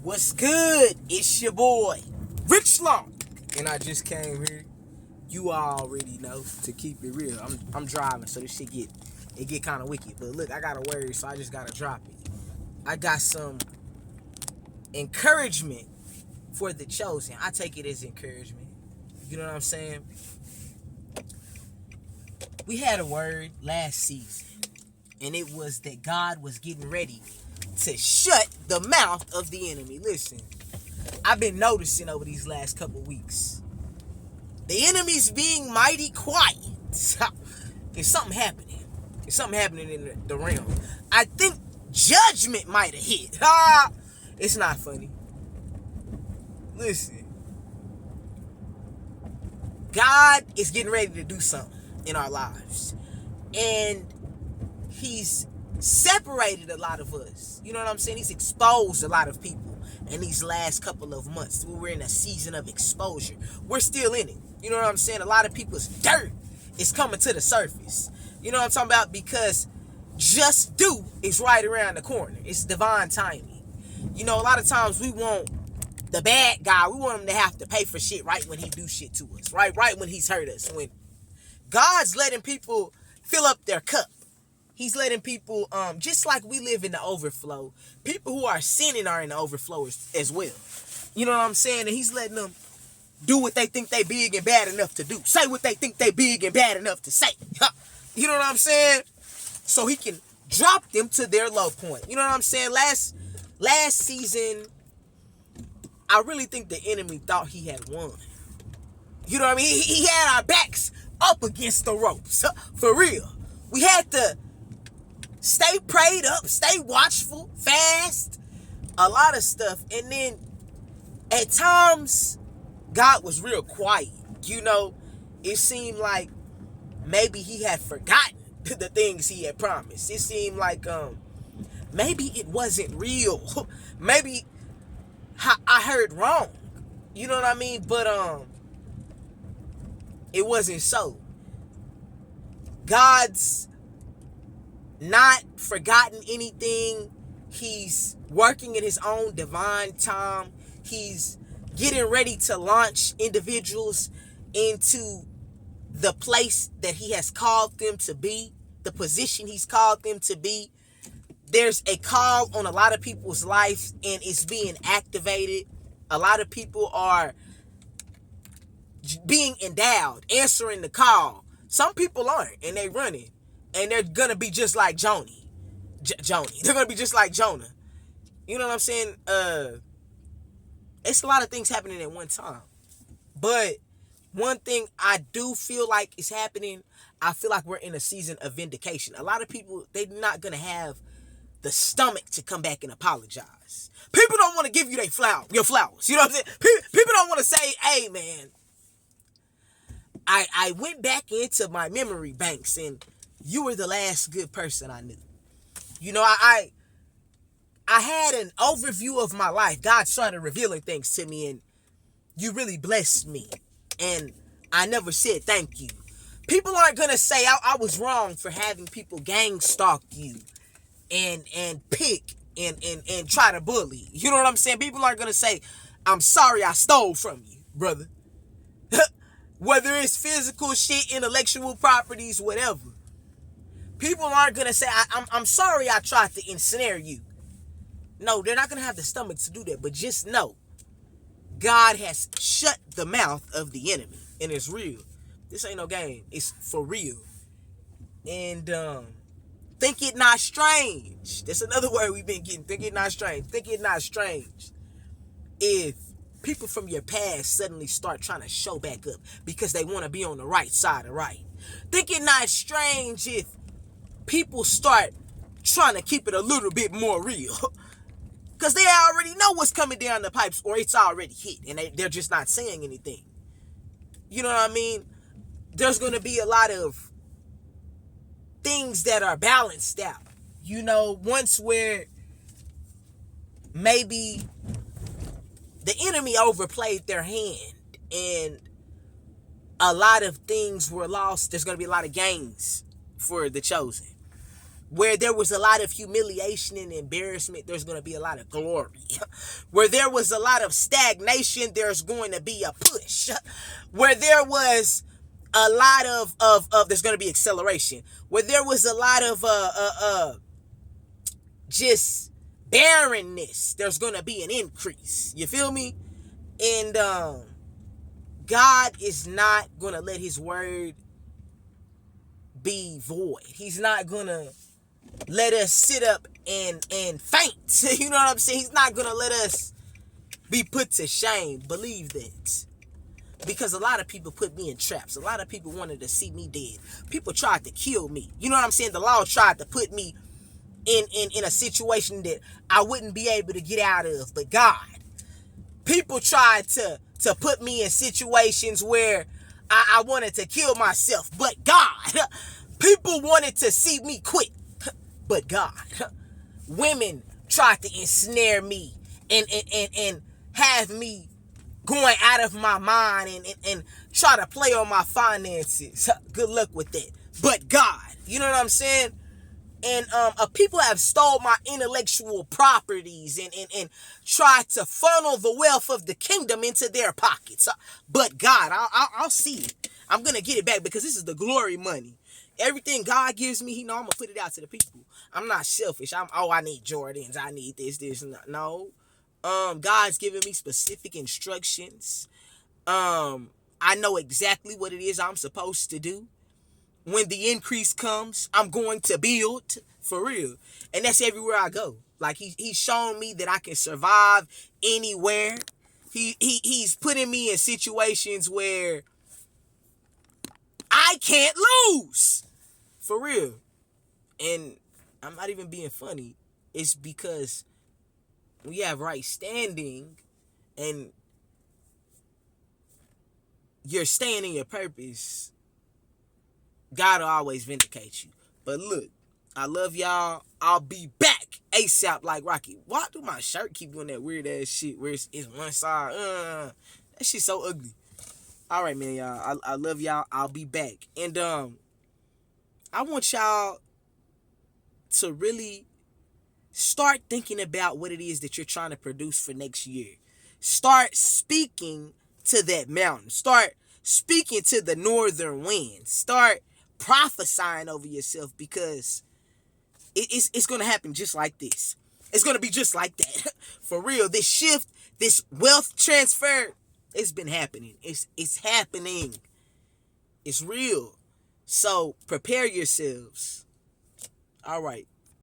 What's good? It's your boy, Rich Law. And I just came here. You already know, to keep it real. I'm driving, so this shit get kind of wicked. But look, I got a word, so I just gotta drop it. I got some encouragement for the chosen. I take it as encouragement. You know what I'm saying? We had a word last season, and it was that God was getting ready to shut the mouth of the enemy. Listen, I've been noticing over these last couple weeks, the enemy's being mighty quiet. There's something happening. There's something happening in the realm. I think judgment might have hit. It's not funny. Listen, God is getting ready to do something in our lives, and He's separated a lot of us. You know what I'm saying? He's exposed a lot of people in these last couple of months. We're in a season of exposure. We're still in it. You know what I'm saying? A lot of people's dirt is coming to the surface. You know what I'm talking about? Because just due is right around the corner. It's divine timing. You know, a lot of times we want the bad guy. We want him to have to pay for shit right when he do shit to us. Right when he's hurt us. When God's letting people fill up their cup. He's letting people, just like we live in the overflow, people who are sinning are in the overflow as well. You know what I'm saying? And he's letting them do what they think they big and bad enough to do. Say what they think they big and bad enough to say. You know what I'm saying? So he can drop them to their low point. You know what I'm saying? Last season, I really think the enemy thought he had won. You know what I mean? He had our backs up against the ropes. For real. We had to stay prayed up, stay watchful, fast, a lot of stuff. And then at times, God was real quiet. You know, it seemed like maybe he had forgotten the things he had promised. It seemed like maybe it wasn't real. Maybe I heard wrong. You know what I mean? But it wasn't so. God's not forgotten anything. He's working in his own divine time. He's getting ready to launch individuals into the place that he has called them to be, the position he's called them to be. There's a call on a lot of people's life, and it's being activated. A lot of people are being endowed, answering the call. Some people aren't, and they running. And they're going to be just like Joni. They're going to be just like Jonah. You know what I'm saying? It's a lot of things happening at one time. But one thing I do feel like is happening, I feel like we're in a season of vindication. A lot of people, they're not going to have the stomach to come back and apologize. People don't want to give you your flowers. You know what I'm saying? People don't want to say, hey, man, I went back into my memory banks and you were the last good person I knew. You know, I had an overview of my life. God started revealing things to me, and you really blessed me. And I never said thank you. People aren't going to say I was wrong for having people gang stalk you and pick and try to bully. You know what I'm saying? People aren't going to say, I'm sorry I stole from you, brother. Whether it's physical shit, intellectual properties, whatever. People aren't going to say, I'm sorry I tried to ensnare you. No, they're not going to have the stomach to do that. But just know, God has shut the mouth of the enemy. And it's real. This ain't no game. It's for real. And think it not strange. That's another word we've been getting. Think it not strange. Think it not strange. If people from your past suddenly start trying to show back up because they want to be on the right side of right. Think it not strange if people start trying to keep it a little bit more real. Because they already know what's coming down the pipes, or it's already hit, and they're just not saying anything. You know what I mean? There's going to be a lot of things that are balanced out. You know, once where maybe the enemy overplayed their hand and a lot of things were lost, there's going to be a lot of gains for the chosen. Where there was a lot of humiliation and embarrassment, there's going to be a lot of glory. Where there was a lot of stagnation, there's going to be a push. Where there was a lot of there's going to be acceleration. Where there was a lot of just barrenness, there's going to be an increase. You feel me? And God is not going to let his word be void. He's not going to let us sit up and faint. You know what I'm saying? He's not going to let us be put to shame. Believe that. Because a lot of people put me in traps. A lot of people wanted to see me dead. People tried to kill me. You know what I'm saying? The law tried to put me in a situation that I wouldn't be able to get out of. But God, people tried to put me in situations where I wanted to kill myself. But God, people wanted to see me quit. But God, women tried to ensnare me and have me going out of my mind and try to play on my finances. Good luck with that. But God, you know what I'm saying? And people have stole my intellectual properties and tried to funnel the wealth of the kingdom into their pockets. But God, I'll see it. I'm going to get it back because this is the glory money. Everything God gives me, he know I'm going to put it out to the people. I'm not selfish. I need Jordans. I need this. No. God's giving me specific instructions. I know exactly what it is I'm supposed to do. When the increase comes, I'm going to build for real. And that's everywhere I go. Like he's shown me that I can survive anywhere. He's putting me in situations where I can't lose. For real. And I'm not even being funny. It's because we have right standing and you're staying in your purpose, God will always vindicate you. But look, I love y'all. I'll be back ASAP like Rocky. Why do my shirt keep doing that weird ass shit where it's one side? That shit's so ugly. All right, man, y'all. I love y'all. I'll be back. And I want y'all to really start thinking about what it is that you're trying to produce for next year. Start speaking to that mountain. Start speaking to the northern wind. Start prophesying over yourself because it's going to happen just like this. It's going to be just like that. For real, this shift, this wealth transfer, it's been happening. It's happening. It's real. So prepare yourselves. All right.